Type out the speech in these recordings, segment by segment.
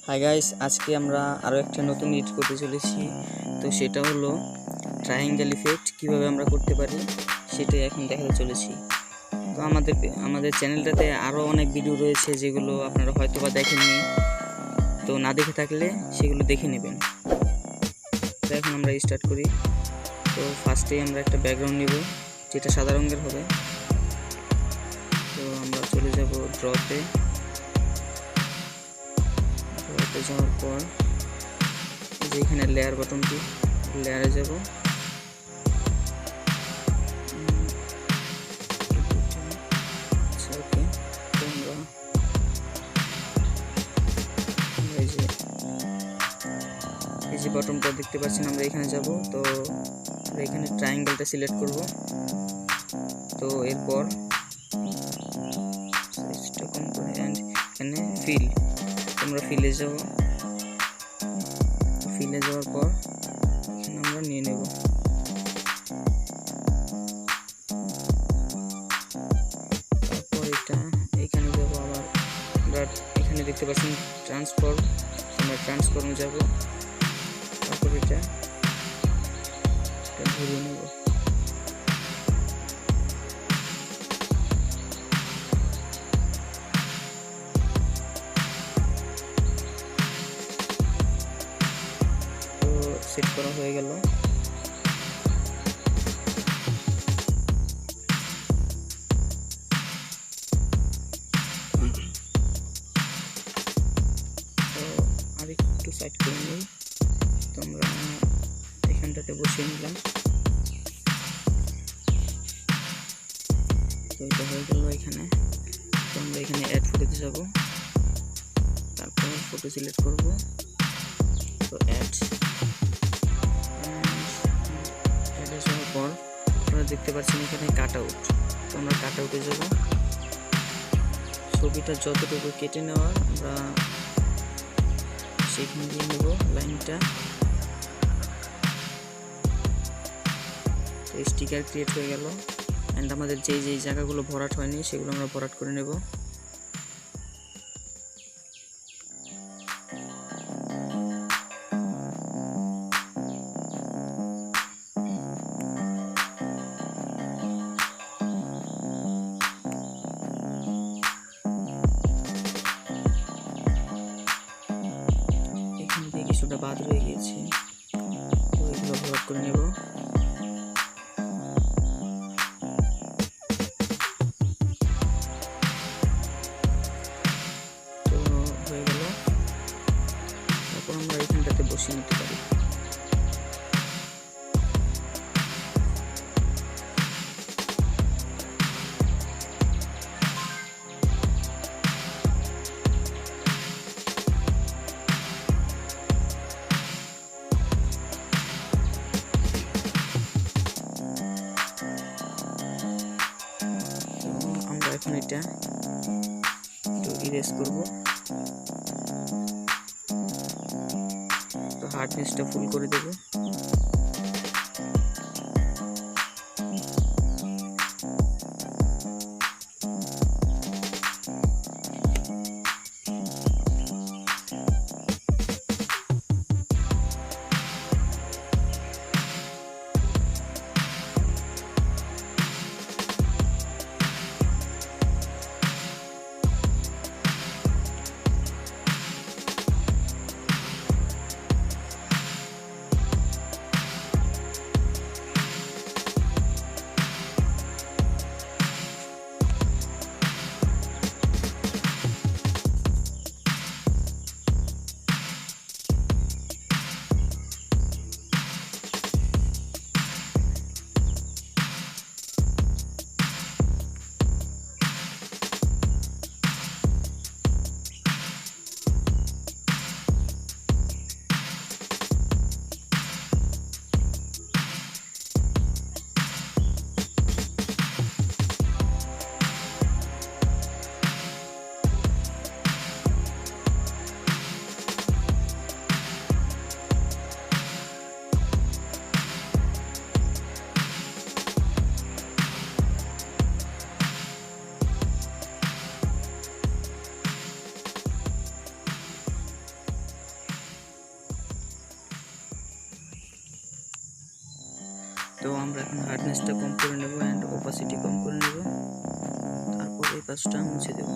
Hi guys, আজকে আমরা আরও একটা নতুন এডিট করতে চলেছি। তো সেটা হলো ট্রায়াঙ্গেল ইফেক্ট কীভাবে আমরা করতে পারি সেটাই এখন দেখাতে চলেছি। তো আমাদের চ্যানেলটাতে আরও অনেক ভিডিও রয়েছে যেগুলো আপনারা হয়তো বা দেখেননি, তো না দেখে থাকলে সেগুলো দেখে নেবেন। তো এখন আমরা স্টার্ট করি। তো ফার্স্টেই আমরা একটা ব্যাকগ্রাউন্ড নেব যেটা সাদা রঙের হবে। তো আমরা চলে যাব ড্রতে। যাওয়ার পর যেখানে লেয়ার বাটনটি, লেয়ারে যাব। ওকে, তো আমরা এই যে বাটনটা দেখতে পাচ্ছেন, আমরা এখানে যাব। তো আমরা এখানে ট্রায়াঙ্গেলটা সিলেক্ট করব। তো এরপর এখানে ফিল, আমরা ফিলে যাব। ফিলে যাওয়ার পর এখানে আমরা নিয়ে নেব। তারপর এখানে যাব। আবার আমরা এখানে দেখতে পাচ্ছেন ট্রান্সফর্ম, আমরা ট্রান্সফর্মে যাব। তারপর এটা ঘুরিয়ে নেব। সেট করা হয়ে গেল। তো আর একটু সাইড করে নিই। তো আমরা এখানটাতে বসিয়ে নিলাম। তো এটা হয়ে গেল এখানে। তো আমরা এখানে অ্যাড ফটোতে যাব। তারপর ফটো সিলেক্ট করব। তো অ্যাড যাওয়ার পর আপনারা দেখতে পাচ্ছেন এখানে কাট আউট। তো আমরা কাট আউটে যাব। ছবিটা যতটুকু কেটে নেওয়ার আমরা সেখানে দিয়ে নেব লাইনটা। তো স্টিকার ক্রিয়েট হয়ে গেল। অ্যান্ড আমাদের যেই জায়গাগুলো ভরাট হয়নি সেগুলো আমরা ভরাট করে নেব। কিছুটা বাদ রয়ে গিয়েছে, তো এগুলো ভরাট করে নেব। তো হয়ে গেল। তারপর আমরা এখানটাতে বসিয়ে নিতে পারি। এখন এটা একটু ইরেজ করব। তো হার্ডনেসটা ফুল করে দেব। আমরা এখন হার্ডনেসটা কম করে নেব অ্যান্ড ওপাসিটি কম করে নেব, তারপর এই পাশটা মুছে দেব।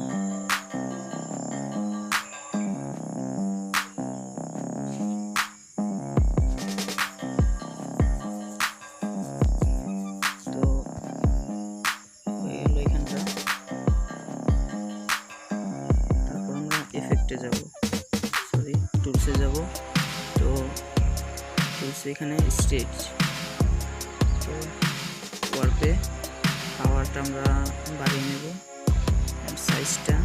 তো হয়ে গেল এখানটা। তারপর আমরা এফেক্টে যাব, সরি টুলসে যাব। তো টুলসে এখানে স্টেজ, তো ওয়ার্পে পাওয়ারটা আমরা বাড়িয়ে নেব, সাইজটা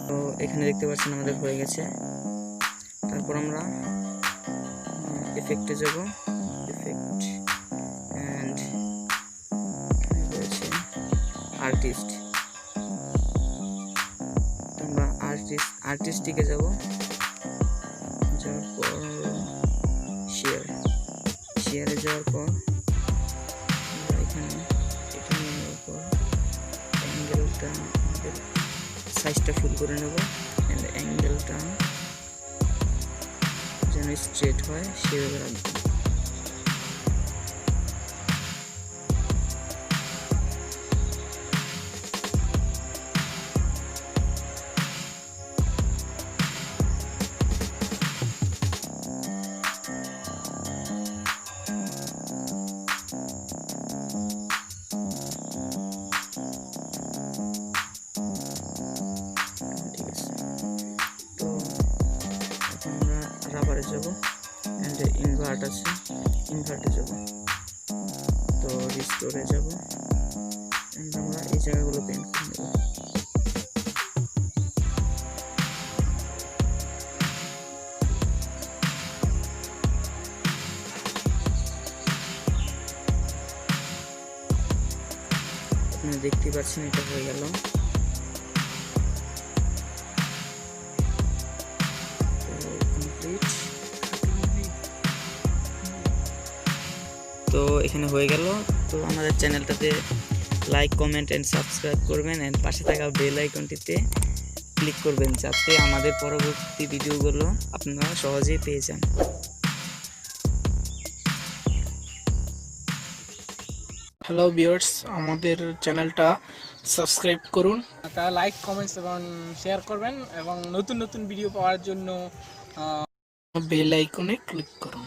তো এখানে দেখতে পাচ্ছেন আমাদের হয়ে গেছে। তারপর আমরা এফেক্টে যাব, এফেক্ট অ্যান্ড রয়েছে আর্টিস্ট। তো আমরা আর্টিস্টিকে যাব, যাওয়ার পর শেয়ারে যাওয়ার পর এখানে এটা নিয়ে নেওয়ার পর অ্যাঙ্গেলটা সাইজটা ফুল করে নেব অ্যান্ড অ্যাঙ্গেলটা যেন স্ট্রেট হয় সেভাবে রাখবো। রাবারে যাব অ্যান্ড ইনভার্ট আছে, ইনভার্টে যাব। তো রিস্টোরে যাব অ্যান্ড আমরা এই জায়গাগুলো পেন্ট করে নেব। আপনারা দেখতে পাচ্ছেন এটা হয়ে গেল। তো এখানে হয়ে গেল। তো আমাদের চ্যানেলটাতে লাইক, কমেন্ট অ্যান্ড সাবস্ক্রাইব করবেন অ্যান্ড পাশে থাকা বেল আইকনটিতে ক্লিক করবেন যাতে আমাদের পরবর্তী ভিডিওগুলো আপনারা সহজেই পেয়ে যান। হ্যালো ভিউয়ার্স, আমাদের চ্যানেলটা সাবস্ক্রাইব করুন, তারা লাইক, কমেন্টস এবং শেয়ার করবেন এবং নতুন নতুন ভিডিও পাওয়ার জন্য বেল আইকনে ক্লিক করুন।